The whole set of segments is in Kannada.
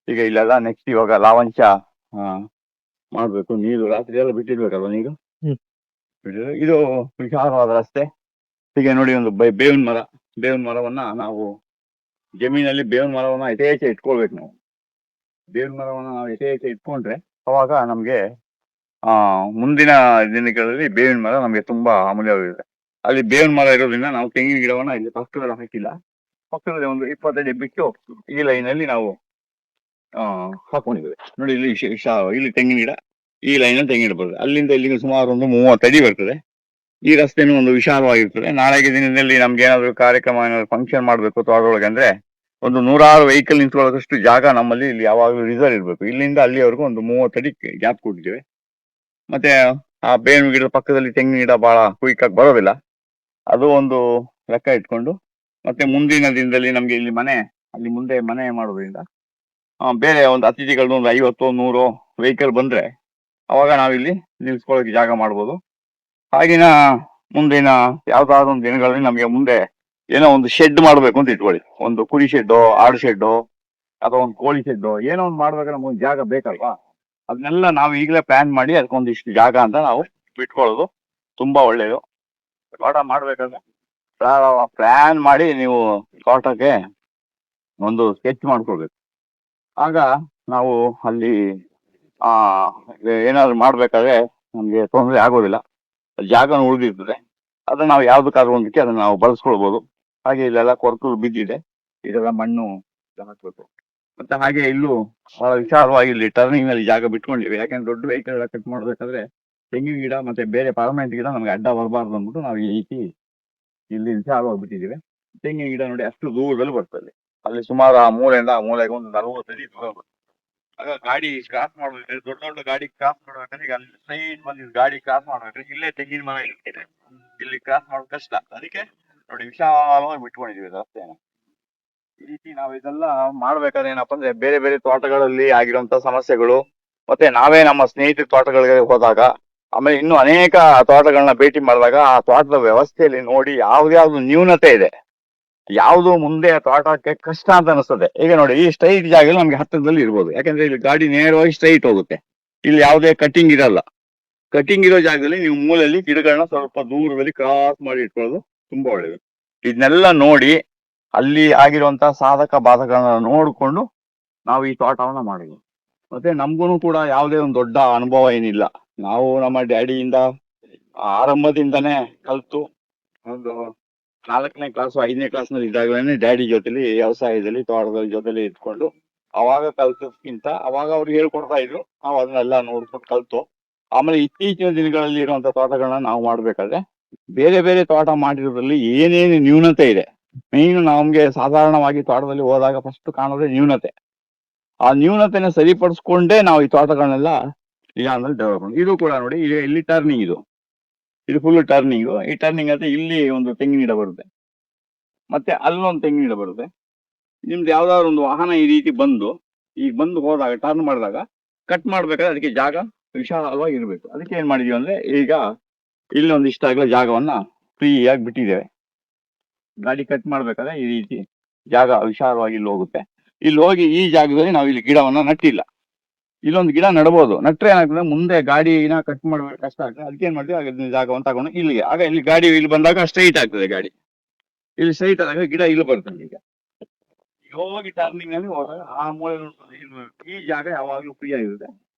ಈಗ ಇಲ್ಲೆಲ್ಲ ನೆಕ್ಸ್ಟ್ ಇವಾಗ ಲಾವಂಚ ಮಾಡ್ಬೇಕು. ನೀರು ರಾತ್ರಿ ಎಲ್ಲ ಬಿಟ್ಟಿರ್ಬೇಕಲ್ವ ನೀರು. ಇದು ವಿಶಾಲವಾದ ರಸ್ತೆ. ಹೀಗೆ ನೋಡಿ ಒಂದು ಬೇವಿನ ಮರ. ಬೇವಿನ ಮರವನ್ನ ನಾವು ಜಮೀನಲ್ಲಿ ಬೇವಿನ ಮರವನ್ನ ಯಥೇಚ್ಛ ಇಟ್ಕೊಳ್ಬೇಕು. ನಾವು ಬೇವಿನ ಮರವನ್ನ ನಾವು ಯಥೇಚ್ಛ ಇಟ್ಕೊಂಡ್ರೆ ಅವಾಗ ನಮ್ಗೆ ಮುಂದಿನ ದಿನಗಳಲ್ಲಿ ಬೇವಿನ ಮರ ನಮ್ಗೆ ತುಂಬಾ ಅಮೂಲ್ಯವಾಗಿದೆ. ಅಲ್ಲಿ ಬೇವಿನ ಮರ ಇರೋದ್ರಿಂದ ನಾವು ತೆಂಗಿನ ಗಿಡವನ್ನ ಇಲ್ಲಿ ಪಕ್ಕದಲ್ಲಿ ಹಾಕಿಲ್ಲ. ಪಕ್ಕದಲ್ಲಿ ಒಂದು 20 ಅಡಿ ಬಿಟ್ಟು ಈ ಲೈನಲ್ಲಿ ನಾವು ಹಾಕೊಂಡಿದ್ದೇವೆ. ನೋಡಿ ಇಲ್ಲಿ ಇಲ್ಲಿ ತೆಂಗಿನ ಗಿಡ, ಈ ಲೈನಲ್ಲಿ ತೆಂಗಿನ ಗಿಡ ಬರ್ತದೆ. ಅಲ್ಲಿಂದ ಇಲ್ಲಿಗೆ ಸುಮಾರು ಒಂದು 30 ಅಡಿ ಬರ್ತದೆ. ಈ ರಸ್ತೆನೂ ಒಂದು ವಿಶಾಲವಾಗಿರ್ತದೆ. ನಾಳೆಗೆ ದಿನದಲ್ಲಿ ನಮ್ಗೆ ಏನಾದ್ರು ಕಾರ್ಯಕ್ರಮ, ಏನಾದ್ರು ಫಂಕ್ಷನ್ ಮಾಡ್ಬೇಕು ತೋಟದೊಳಗೆ ಅಂದ್ರೆ ಒಂದು 100 ವೆಹಿಕಲ್ ನಿಂತ್ಕೊಳ್ಳೋದಷ್ಟು ಜಾಗ ನಮ್ಮಲ್ಲಿ ಇಲ್ಲಿ ಯಾವಾಗಲೂ ರಿಸರ್ವ್ ಇರಬೇಕು. ಇಲ್ಲಿಂದ ಅಲ್ಲಿವರೆಗೂ ಒಂದು 30 ಅಡಿ ಗ್ಯಾಪ್ ಕೊಟ್ಟಿದ್ದೇವೆ. ಮತ್ತೆ ಆ ಬೇವಿನ ಗಿಡದ ಪಕ್ಕದಲ್ಲಿ ತೆಂಗಿನ ಗಿಡ ಬಹಳ ಕ್ವಿಕ್ ಬರೋದಿಲ್ಲ. ಅದು ಒಂದು ಲೆಕ್ಕ ಇಟ್ಕೊಂಡು ಮತ್ತೆ ಮುಂದಿನ ದಿನದಲ್ಲಿ ನಮ್ಗೆ ಇಲ್ಲಿ ಅಲ್ಲಿ ಮುಂದೆ ಮನೆ ಮಾಡೋದ್ರಿಂದ ಬೇರೆ ಒಂದು ಅತಿಥಿಗಳದ್ದು ಒಂದು 50-100 ವೆಹಿಕಲ್ ಬಂದ್ರೆ ಅವಾಗ ನಾವಿಲ್ಲಿ ನಿಲ್ಸ್ಕೊಳ್ಳೋಕೆ ಜಾಗ ಮಾಡ್ಬೋದು. ಹಾಗಿನ ಮುಂದಿನ ಯಾವ್ದಾದ್ರು ಒಂದು ದಿನಗಳಲ್ಲಿ ನಮ್ಗೆ ಮುಂದೆ ಏನೋ ಒಂದು ಶೆಡ್ ಮಾಡ್ಬೇಕು ಅಂತ ಇಟ್ಕೊಳ್ಳಿ. ಒಂದು ಕುರಿ ಶೆಡ್ಡು, ಆಡು ಶೆಡ್ಡು ಅಥವಾ ಒಂದು ಕೋಳಿ ಶೆಡ್ಡು ಏನೋ ಒಂದು ಮಾಡ್ಬೇಕಾದ್ರೆ ನಮ್ಗೊಂದು ಜಾಗ ಬೇಕಲ್ವಾ. ಅದನ್ನೆಲ್ಲ ನಾವು ಈಗಲೇ ಪ್ಲಾನ್ ಮಾಡಿ ಅದಕ್ಕೊಂದಿಷ್ಟು ಜಾಗ ಅಂತ ನಾವು ಬಿಟ್ಕೊಳ್ಳೋದು ತುಂಬಾ ಒಳ್ಳೇದು. ತೋಟ ಮಾಡ್ಬೇಕಾದ್ರೆ ಪ್ಲಾನ್ ಮಾಡಿ ನೀವು ತೋಟಕ್ಕೆ ಒಂದು ಸ್ಕೆಚ್ ಮಾಡ್ಕೊಳ್ಬೇಕು. ಆಗ ನಾವು ಅಲ್ಲಿ ಏನಾದ್ರು ಮಾಡ್ಬೇಕಾದ್ರೆ ನಮ್ಗೆ ತೊಂದರೆ ಆಗೋದಿಲ್ಲ. ಜಾಗನೂ ಉಳಿದಿರ್ತದೆ. ಅದನ್ನ ನಾವು ಯಾವ್ದಕ್ಕಾದ್ರೂ ಒಂದಕ್ಕೆ ಅದನ್ನ ನಾವು ಬಳಸ್ಕೊಳ್ಬಹುದು. ಹಾಗೆ ಇಲ್ಲೆಲ್ಲ ಕೊರಕಲು ಬಿದ್ದಿದೆ, ಇದೆಲ್ಲ ಮಣ್ಣು ಹಾಕ್ಬೇಕು. ಮತ್ತೆ ಹಾಗೆ ಇಲ್ಲೂ ಬಹಳ ವಿಶಾಲವಾಗಿ ಇಲ್ಲಿ ಟರ್ನಿಂಗ್ ನಲ್ಲಿ ಜಾಗ ಬಿಟ್ಕೊಂಡಿವೆ. ಯಾಕಂದ್ರೆ ದೊಡ್ಡ ವೆಹಿಕಲ್ ಎಲ್ಲ ಕಟ್ ಮಾಡ್ಬೇಕಾದ್ರೆ ತೆಂಗಿನ ಗಿಡ ಮತ್ತೆ ಬೇರೆ ಪರ್ಮನೆಂಟ್ ಗಿಡ ನಮ್ಗೆ ಅಡ್ಡ ಬರಬಾರ್ದು ಅಂದ್ಬಿಟ್ಟು ನಾವು ಈ ರೀತಿ ಇಲ್ಲಿ ವಿಶಾಲವಾಗಿ ಬಿಟ್ಟಿದ್ದೀವಿ. ತೆಂಗಿನ ಗಿಡ ನೋಡಿ ಅಷ್ಟು ದೂರದಲ್ಲಿ ಬರ್ತದೆ. ಅಲ್ಲಿ ಸುಮಾರು ಆ ಮೂಲೆಯಿಂದ ಆ ಮೂಲೆಗೆ ಒಂದು 40 ಅಡಿ ದೂರ ಬರ್ತದೆ. ಆಗ ಗಾಡಿ ಕ್ರಾಸ್ ಮಾಡ್ಬೇಕಾದ್ರೆ, ದೊಡ್ಡ ದೊಡ್ಡ ಗಾಡಿ ಕ್ರಾಸ್ ಮಾಡ್ಬೇಕಾದ್ರೆ, ಈಗ ಅಲ್ಲಿ ಸ್ಟ್ರೈಟ್ ಬಂದು ಗಾಡಿ ಕ್ರಾಸ್ ಮಾಡ್ಬೇಕಾದ್ರೆ ಇಲ್ಲೇ ತೆಂಗಿನ ಮರ ಇರ್ತದೆ. ಇಲ್ಲಿ ಕ್ರಾಸ್ ಮಾಡೋದು ಕಷ್ಟ. ಅದಕ್ಕೆ ನೋಡಿ ವಿಶಾಲವಾಗಿ ಬಿಟ್ಕೊಂಡಿದೀವಿ ರಸ್ತೆನ. ಈ ರೀತಿ ನಾವು ಇದೆಲ್ಲ ಮಾಡ್ಬೇಕಾದ್ರೆ ಏನಪ್ಪಾ ಅಂದ್ರೆ ಬೇರೆ ಬೇರೆ ತೋಟಗಳಲ್ಲಿ ಆಗಿರುವಂತ ಸಮಸ್ಯೆಗಳು, ಮತ್ತೆ ನಾವೇ ನಮ್ಮ ಸ್ನೇಹಿತರ ತೋಟಗಳಿಗೆ ಹೋದಾಗ, ಆಮೇಲೆ ಇನ್ನು ಅನೇಕ ತೋಟಗಳನ್ನ ಭೇಟಿ ಮಾಡಿದಾಗ ಆ ತೋಟದ ವ್ಯವಸ್ಥೆಯಲ್ಲಿ ನೋಡಿ ಯಾವ್ದು ನ್ಯೂನತೆ ಇದೆ, ಯಾವುದು ಮುಂದೆ ತೋಟಕ್ಕೆ ಕಷ್ಟ ಅಂತ ಅನಿಸ್ತದೆ. ಈಗ ನೋಡಿ ಈ ಸ್ಟ್ರೈಟ್ ಜಾಗದಲ್ಲಿ ನಮ್ಗೆ ಹತ್ತಿರದಲ್ಲಿ ಇರ್ಬೋದು. ಯಾಕಂದ್ರೆ ಇಲ್ಲಿ ಗಾಡಿ ನೇರವಾಗಿ ಸ್ಟ್ರೈಟ್ ಹೋಗುತ್ತೆ. ಇಲ್ಲಿ ಯಾವುದೇ ಕಟಿಂಗ್ ಇರಲ್ಲ. ಕಟಿಂಗ್ ಇರೋ ಜಾಗದಲ್ಲಿ ನೀವು ಮೂಲೆಯಲ್ಲಿ ಗಿಡಗಳನ್ನ ಸ್ವಲ್ಪ ದೂರದಲ್ಲಿ ಕ್ರಾಸ್ ಮಾಡಿ ಇಟ್ಕೊಳ್ಳೋದು ತುಂಬಾ ಒಳ್ಳೇದು. ಇದನ್ನೆಲ್ಲ ನೋಡಿ ಅಲ್ಲಿ ಆಗಿರುವಂತಹ ಸಾಧಕ ಬಾಧಕಗಳನ್ನ ನೋಡಿಕೊಂಡು ನಾವು ಈ ತೋಟವನ್ನ ಮಾಡುದು. ಮತ್ತೆ ನಮ್ಗೂ ಕೂಡ ಯಾವುದೇ ಒಂದು ದೊಡ್ಡ ಅನುಭವ ಏನಿಲ್ಲ. ನಾವು ನಮ್ಮ ಡ್ಯಾಡಿಯಿಂದ ಆರಂಭದಿಂದನೇ ಕಲ್ತು ಒಂದು 4ನೇ ಕ್ಲಾಸ್ 5ನೇ ಕ್ಲಾಸ್ನಲ್ಲಿ ಇದ್ದಾಗಲೇ ಡ್ಯಾಡಿ ಜೊತೆಲಿ ವ್ಯವಸಾಯದಲ್ಲಿ ತೋಟದ ಜೊತೆಲಿ ಇದ್ಕೊಂಡು ಅವಾಗ ಕಲ್ತದ್ಕಿಂತ ಅವಾಗ ಅವ್ರು ಹೇಳ್ಕೊಡ್ತಾ ಇದ್ರು, ನಾವು ಅದನ್ನೆಲ್ಲ ನೋಡ್ಕೊಂಡು ಕಲ್ತು. ಆಮೇಲೆ ಇತ್ತೀಚಿನ ದಿನಗಳಲ್ಲಿ ಇರುವಂತ ತೋಟಗಳನ್ನ ನಾವು ಮಾಡ್ಬೇಕಾದ್ರೆ ಬೇರೆ ಬೇರೆ ತೋಟ ಮಾಡಿರೋದ್ರಲ್ಲಿ ಏನೇನು ನ್ಯೂನತೆ ಇದೆ, ಮೇಯ್ನು ನಮ್ಗೆ ಸಾಧಾರಣವಾಗಿ ತೋಟದಲ್ಲಿ ಹೋದಾಗ ಫಸ್ಟ್ ಕಾಣೋದೇ ನ್ಯೂನತೆ. ಆ ನ್ಯೂನತೆನ ಸರಿಪಡಿಸ್ಕೊಂಡೇ ನಾವು ಈ ತೋಟಗಳನ್ನೆಲ್ಲ ನಿಧಾನದಲ್ಲಿ ಡೆವಲಪ್ ಮಾಡಿ. ಇದು ಕೂಡ ನೋಡಿ ಇಲ್ಲಿ ಟರ್ನಿಂಗ್, ಇದು ಫುಲ್ ಟರ್ನಿಂಗ್. ಈ ಟರ್ನಿಂಗ್ ಅಂತ ಇಲ್ಲಿ ಒಂದು ತೆಂಗಿನ ಗಿಡ ಬರುತ್ತೆ, ಮತ್ತೆ ಅಲ್ಲೊಂದು ತೆಂಗಿನ ಗಿಡ ಬರುತ್ತೆ. ನಿಮ್ದು ಯಾವ್ದಾದ್ರು ಒಂದು ವಾಹನ ಈ ರೀತಿ ಬಂದು ಹೋದಾಗ ಟರ್ನ್ ಮಾಡಿದಾಗ ಕಟ್ ಮಾಡ್ಬೇಕಾದ್ರೆ ಅದಕ್ಕೆ ಜಾಗ ವಿಶಾಲವಾಗಿ ಇರಬೇಕು. ಅದಕ್ಕೆ ಏನ್ ಮಾಡಿದೀವಿ ಅಂದ್ರೆ ಈಗ ಇಲ್ಲಿ ಒಂದಿಷ್ಟಾಗಲೇ ಜಾಗವನ್ನ ಫ್ರೀ ಆಗಿ ಬಿಟ್ಟಿದ್ದೇವೆ. ಗಾಡಿ ಕಟ್ ಮಾಡ್ಬೇಕಾದ್ರೆ ಈ ರೀತಿ ಜಾಗ ವಿಶಾಲವಾಗಿ ಇಲ್ಲಿ ಹೋಗುತ್ತೆ. ಇಲ್ಲಿ ಹೋಗಿ ಈ ಜಾಗದಲ್ಲಿ ನಾವು ಇಲ್ಲಿ ಗಿಡವನ್ನ ನಟ್ಟಿಲ್ಲ. ಇಲ್ಲೊಂದು ಗಿಡ ನಡ್ಬೋದು. ನಟ್ರೆ ಏನಾಗ್ತದೆ, ಮುಂದೆ ಗಾಡಿನ ಕಟ್ ಮಾಡ್ಬೇಕು ಕಷ್ಟ ಆಗ್ತದೆ. ಅದಕ್ಕೆ ಏನ್ ಮಾಡ್ತೀವಿ, ಆಗ ಜಾಗವನ್ನು ತಗೊಂಡು ಇಲ್ಲಿಗೆ, ಆಗ ಇಲ್ಲಿ ಗಾಡಿ ಇಲ್ಲಿ ಬಂದಾಗ ಸ್ಟ್ರೈಟ್ ಆಗ್ತದೆ. ಗಾಡಿ ಇಲ್ಲಿ ಸ್ಟ್ರೈಟ್ ಆದಾಗ ಗಿಡ ಇಲ್ಲಿ ಬರ್ತದೆ. ಈಗ ಹೋಗಿ ಟರ್ನಿಂಗ್ ನಲ್ಲಿ ಹೋದಾಗ ಆ ಮೂಲೆ ಈ ಜಾಗ ಯಾವಾಗ್ಲೂ ಫ್ರೀ ಆಗಿರುತ್ತೆ.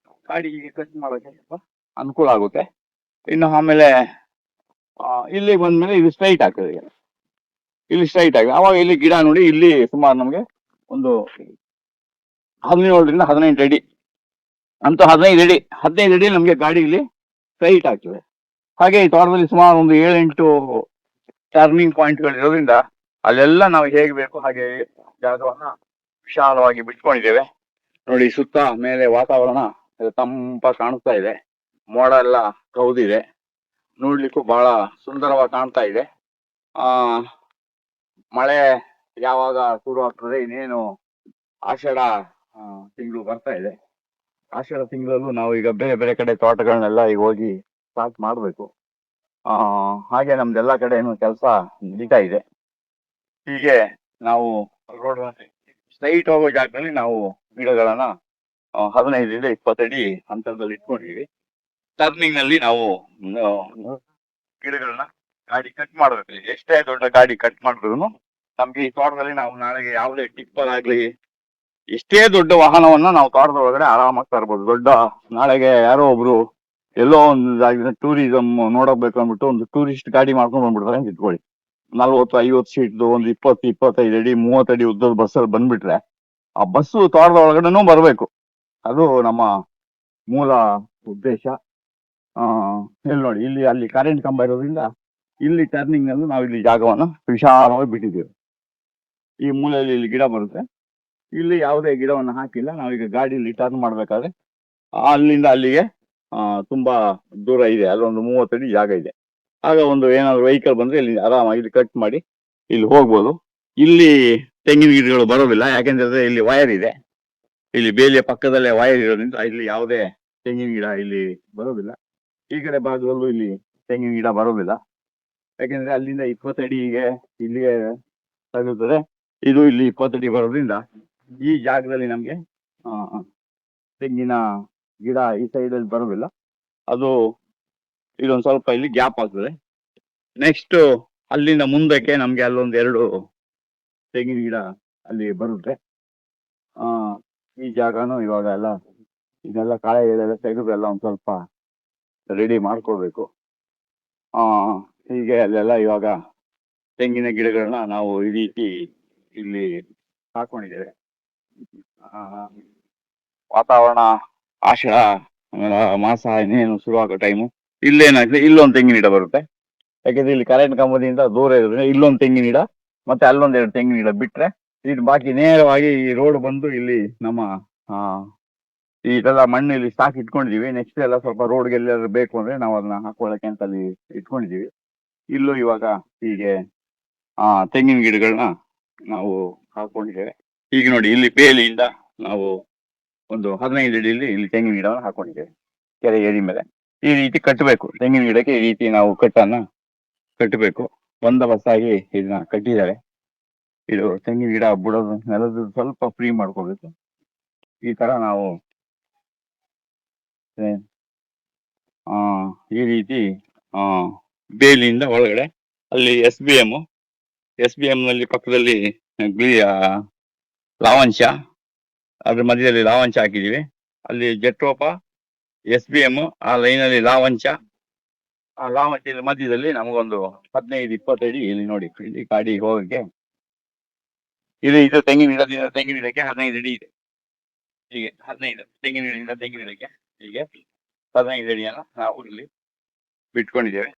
ಗಾಡಿ ಕಟ್ ಮಾಡೋಕೆ ಸ್ವಲ್ಪ ಅನುಕೂಲ ಆಗುತ್ತೆ. ಇನ್ನು ಆಮೇಲೆ ಇಲ್ಲಿ ಬಂದ್ಮೇಲೆ ಇದು ಸ್ಟ್ರೈಟ್ ಆಗ್ತದೆ. ಇಲ್ಲಿ ಸ್ಟ್ರೈಟ್ ಆಗಿದೆ. ಅವಾಗ ಇಲ್ಲಿ ಗಿಡ ನೋಡಿ ಇಲ್ಲಿ ಸುಮಾರು ನಮ್ಗೆ ಒಂದು 17ರಿಂದ 18 ಅಡಿ ಅಂತೂ 15 ಅಡಿ ನಮ್ಗೆ ಗಾಡಿ ಇಲ್ಲಿ ಸ್ಟ್ರೈಟ್ ಆಗ್ತದೆ. ಹಾಗೆ ಈ ತೋಟದಲ್ಲಿ ಸುಮಾರು ಒಂದು 7-8 ಟರ್ನಿಂಗ್ ಪಾಯಿಂಟ್ಗಳು ಇರೋದ್ರಿಂದ ಅಲ್ಲೆಲ್ಲ ನಾವು ಹೇಗೆ ಬೇಕು ಹಾಗೆ ಜಾಗವನ್ನ ವಿಶಾಲವಾಗಿ ಬಿಟ್ಕೊಂಡಿದ್ದೇವೆ. ನೋಡಿ ಸುತ್ತ ಮೇಲೆ ವಾತಾವರಣ ತಂಪ ಕಾಣಿಸ್ತಾ ಇದೆ. ಮೋಡ ಎಲ್ಲ ಕೌದಿದೆ. ನೋಡ್ಲಿಕ್ಕೂ ಬಹಳ ಸುಂದರವಾಗಿ ಕಾಣ್ತಾ ಇದೆ. ಮಳೆ ಯಾವಾಗ ಶುರು ಆಗ್ತದೆ, ಇನ್ನೇನು ಆಷಾಢ ತಿಂಗಳು ಬರ್ತಾ ಇದೆ. ಆಷಾಢ ತಿಂಗಳಲ್ಲೂ ನಾವು ಈಗ ಬೇರೆ ಬೇರೆ ಕಡೆ ತೋಟಗಳನ್ನೆಲ್ಲ ಈಗ ಹೋಗಿ ಸ್ಟಾರ್ಟ್ ಮಾಡಬೇಕು. ಹಾಗೆ ನಮ್ದೆಲ್ಲ ಕಡೆ ಕೆಲಸ ನಡೀತಾ ಇದೆ. ಹೀಗೆ ನಾವು ರೋಡ್ ಸ್ಟ್ರೈಟ್ ಹೋಗೋ ಜಾಗದಲ್ಲಿ ನಾವು ಗಿಡಗಳನ್ನ 15ರಿಂದ 20 ಅಡಿ ಅಂತರದಲ್ಲಿ ಇಟ್ಕೊಂಡಿದೀವಿ. ಟರ್ನಿಂಗ್ ನಲ್ಲಿ ನಾವು ಗಿಡಗಳನ್ನ ಗಾಡಿ ಕಟ್ ಮಾಡ್ಬೇಕು. ಎಷ್ಟೇ ದೊಡ್ಡ ಗಾಡಿ ಕಟ್ ಮಾಡಿದ್ರು ನಮ್ಗೆ ಈ ತೋಟದಲ್ಲಿ ನಾವು ನಾಳೆಗೆ ಯಾವುದೇ ಟಿಪ್ಪರ್ ಆಗ್ಲಿ, ಎಷ್ಟೇ ದೊಡ್ಡ ವಾಹನವನ್ನ ನಾವು ತೋಟದ ಒಳಗಡೆ ಆರಾಮಾಗಿ ತರ್ಬೋದು. ದೊಡ್ಡ ನಾಳೆಗೆ ಯಾರೋ ಒಬ್ರು ಎಲ್ಲೋ ಒಂದು ಟೂರಿಸಂ ನೋಡಬೇಕು ಅಂದ್ಬಿಟ್ಟು ಒಂದು ಟೂರಿಸ್ಟ್ ಗಾಡಿ ಮಾಡ್ಕೊಂಡು ಬಂದ್ಬಿಡ್ತಾರೆ ಅಂತ ಇಟ್ಕೊಳ್ಳಿ. 40-50 ಸೀಟ್ದು ಒಂದು 20-25 ಅಡಿ 30 ಅಡಿ ಉದ್ದದ ಬಸ್ಸಲ್ಲಿ ಬಂದ್ಬಿಟ್ರೆ ಆ ಬಸ್ಸು ತೋಟದ ಒಳಗಡೆನೂ ಬರಬೇಕು. ಅದು ನಮ್ಮ ಮೂಲ ಉದ್ದೇಶ. ಇಲ್ಲಿ ನೋಡಿ, ಇಲ್ಲಿ ಅಲ್ಲಿ ಕರೆಂಟ್ ಕಂಬ ಇರೋದ್ರಿಂದ ಇಲ್ಲಿ ಟರ್ನಿಂಗ್ ನಲ್ಲಿ ನಾವು ಇಲ್ಲಿ ಜಾಗವನ್ನ ವಿಶಾಲವಾಗಿ ಬಿಟ್ಟಿದ್ದೇವೆ. ಈ ಮೂಲೆಯಲ್ಲಿ ಇಲ್ಲಿ ಗಿಡ ಬರುತ್ತೆ. ಇಲ್ಲಿ ಯಾವುದೇ ಗಿಡವನ್ನು ಹಾಕಿಲ್ಲ. ನಾವೀಗ ಗಾಡಿಯಲ್ಲಿ ಟರ್ನ್ ಮಾಡ್ಬೇಕಾದ್ರೆ ಅಲ್ಲಿಂದ ಅಲ್ಲಿಗೆ ತುಂಬಾ ದೂರ ಇದೆ, ಅಲ್ಲೊಂದು 30 ಅಡಿ ಜಾಗ ಇದೆ. ಆಗ ಒಂದು ಏನಾದ್ರು ವೆಹಿಕಲ್ ಬಂದ್ರೆ ಇಲ್ಲಿ ಆರಾಮಾಗಿ ಇಲ್ಲಿ ಕಟ್ ಮಾಡಿ ಇಲ್ಲಿ ಹೋಗ್ಬೋದು. ಇಲ್ಲಿ ತೆಂಗಿನ ಗಿಡಗಳು ಬರೋದಿಲ್ಲ, ಯಾಕೆಂದ್ರೆ ಇಲ್ಲಿ ವೈರ್ ಇದೆ. ಇಲ್ಲಿ ಬೇಲಿಯ ಪಕ್ಕದಲ್ಲೇ ವೈರ್ ಇರೋದ್ರಿಂದ ಇಲ್ಲಿ ಯಾವುದೇ ತೆಂಗಿನ ಗಿಡ ಇಲ್ಲಿ ಬರೋದಿಲ್ಲ. ಈ ಕಡೆ ಭಾಗದಲ್ಲೂ ಇಲ್ಲಿ ತೆಂಗಿನ ಗಿಡ ಬರೋದಿಲ್ಲ, ಯಾಕೆಂದ್ರೆ ಅಲ್ಲಿಂದ 20 ಅಡಿಗೆ ಇಲ್ಲಿಗೆ ತಗುತ್ತದೆ. ಇದು ಇಲ್ಲಿ 20 ಅಡಿ ಬರೋದ್ರಿಂದ ಈ ಜಾಗದಲ್ಲಿ ನಮ್ಗೆ ತೆಂಗಿನ ಗಿಡ ಈ ಸೈಡಲ್ಲಿ ಬರೋದಿಲ್ಲ. ಅದು ಇದೊಂದು ಸ್ವಲ್ಪ ಇಲ್ಲಿ ಗ್ಯಾಪ್ ಆಗ್ತದೆ. ನೆಕ್ಸ್ಟ್ ಅಲ್ಲಿಂದ ಮುಂದಕ್ಕೆ ನಮ್ಗೆ ಅಲ್ಲೊಂದು 2 ತೆಂಗಿನ ಗಿಡ ಅಲ್ಲಿ ಬರುತ್ತೆ. ಈ ಜಾಗನು ಇವಾಗ ಎಲ್ಲ ಇದೆಲ್ಲ ಕಾಳೆಗಳೆಲ್ಲ ತೆಗೆದು ಎಲ್ಲ ಒಂದು ಸ್ವಲ್ಪ ರೆಡಿ ಮಾಡ್ಕೊಳ್ಬೇಕು. ಹೀಗೆ ಅಲ್ಲೆಲ್ಲ ಇವಾಗ ತೆಂಗಿನ ಗಿಡಗಳನ್ನ ನಾವು ಈ ರೀತಿ ಇಲ್ಲಿ ಹಾಕೊಂಡಿದ್ದೇವೆ. ವಾತಾವರಣ ಆಷಾಢ ಮಾಸ ಇನ್ನೇನು ಶುರುವಾಗೋ ಟೈಮು. ಇಲ್ಲೇನಾಗ್ತದೆ, ಇಲ್ಲೊಂದು ತೆಂಗಿನ ಗಿಡ ಬರುತ್ತೆ. ಯಾಕೆಂದ್ರೆ ಇಲ್ಲಿ ಕರೆಂಟ್ ಕಂಬದಿಂದ ದೂರ ಇರೋದ್ರಿಂದ ಇಲ್ಲೊಂದು ತೆಂಗಿನ ಗಿಡ ಮತ್ತೆ ಅಲ್ಲೊಂದು 2 ತೆಂಗಿನ ಗಿಡ ಬಿಟ್ರೆ ಇದು ಬಾಕಿ ನೇರವಾಗಿ ಈ ರೋಡ್ ಬಂದು ಇಲ್ಲಿ ನಮ್ಮ ಇದೆಲ್ಲ ಮಣ್ಣು ಇಲ್ಲಿ ಸ್ಟಾಕ್ ಇಟ್ಕೊಂಡಿದೀವಿ. ನೆಕ್ಸ್ಟ್ ಎಲ್ಲ ಸ್ವಲ್ಪ ರೋಡ್ಗೆ ಎಲ್ಲಾದ್ರೂ ಬೇಕು ಅಂದ್ರೆ ನಾವು ಅದನ್ನ ಹಾಕೊಳ್ಳಕ್ಕೆ ಅಂತ ಅಲ್ಲಿ ಇಟ್ಕೊಂಡಿದೀವಿ. ಇಲ್ಲೂ ಇವಾಗ ಹೀಗೆ ತೆಂಗಿನ ಗಿಡಗಳನ್ನ ನಾವು ಹಾಕೊಂಡಿದ್ದೇವೆ. ಈಗ ನೋಡಿ, ಇಲ್ಲಿ ಬೇಲಿಯಿಂದ ನಾವು ಒಂದು 15 ಅಡಿಯಲ್ಲಿ ಇಲ್ಲಿ ತೆಂಗಿನ ಗಿಡವನ್ನು ಹಾಕೊಂಡಿದ್ದೇವೆ. ಕೆರೆ ಏರಿ ಮೇಲೆ ಈ ರೀತಿ ಕಟ್ಟಬೇಕು. ತೆಂಗಿನ ಗಿಡಕ್ಕೆ ಈ ರೀತಿ ನಾವು ಕಟ್ಟನ್ನ ಕಟ್ಟಬೇಕು. ಬಂದೋಬಸ್ತಾಗಿ ಇದನ್ನ ಕಟ್ಟಿದ್ದಾರೆ. ಇದು ತೆಂಗಿನ ಗಿಡ ಬುಡೋದು ನೆಲದ ಸ್ವಲ್ಪ ಫ್ರೀ ಮಾಡ್ಕೋಬೇಕು. ಈ ತರ ನಾವು ಈ ರೀತಿ ಬೇಲಿಯಿಂದ ಒಳಗಡೆ ಅಲ್ಲಿ SBM ನಲ್ಲಿ ಪಕ್ಕದಲ್ಲಿ ಲಾವಂಚ, ಅದ್ರ ಮಧ್ಯದಲ್ಲಿ ಲಾವಂಚ ಹಾಕಿದೀವಿ. ಅಲ್ಲಿ ಜೆಟ್ರೋಪ, SBM, ಆ ಲೈನಲ್ಲಿ ಲಾವಂಚ, ಆ ಲಾವಂಚದ ಮಧ್ಯದಲ್ಲಿ ನಮಗೊಂದು 15-20 ಅಡಿ ಇಲ್ಲಿ ನೋಡಿ, ಇಲ್ಲಿ ಗಾಡಿ ಹೋಗಕ್ಕೆ ಇದು ತೆಂಗಿನ ಗಿಡಕ್ಕೆ 15 ಅಡಿ ಇದೆ. ಹೀಗೆ 15 ತೆಂಗಿನ ಗಿಡದಿಂದ ತೆಂಗಿನ ಗಿಡಕ್ಕೆ ಹೀಗೆ 15 ಅಡಿಯನ್ನ ನಾವು ಇಲ್ಲಿ ಬಿಟ್ಕೊಂಡಿದ್ದೇವೆ.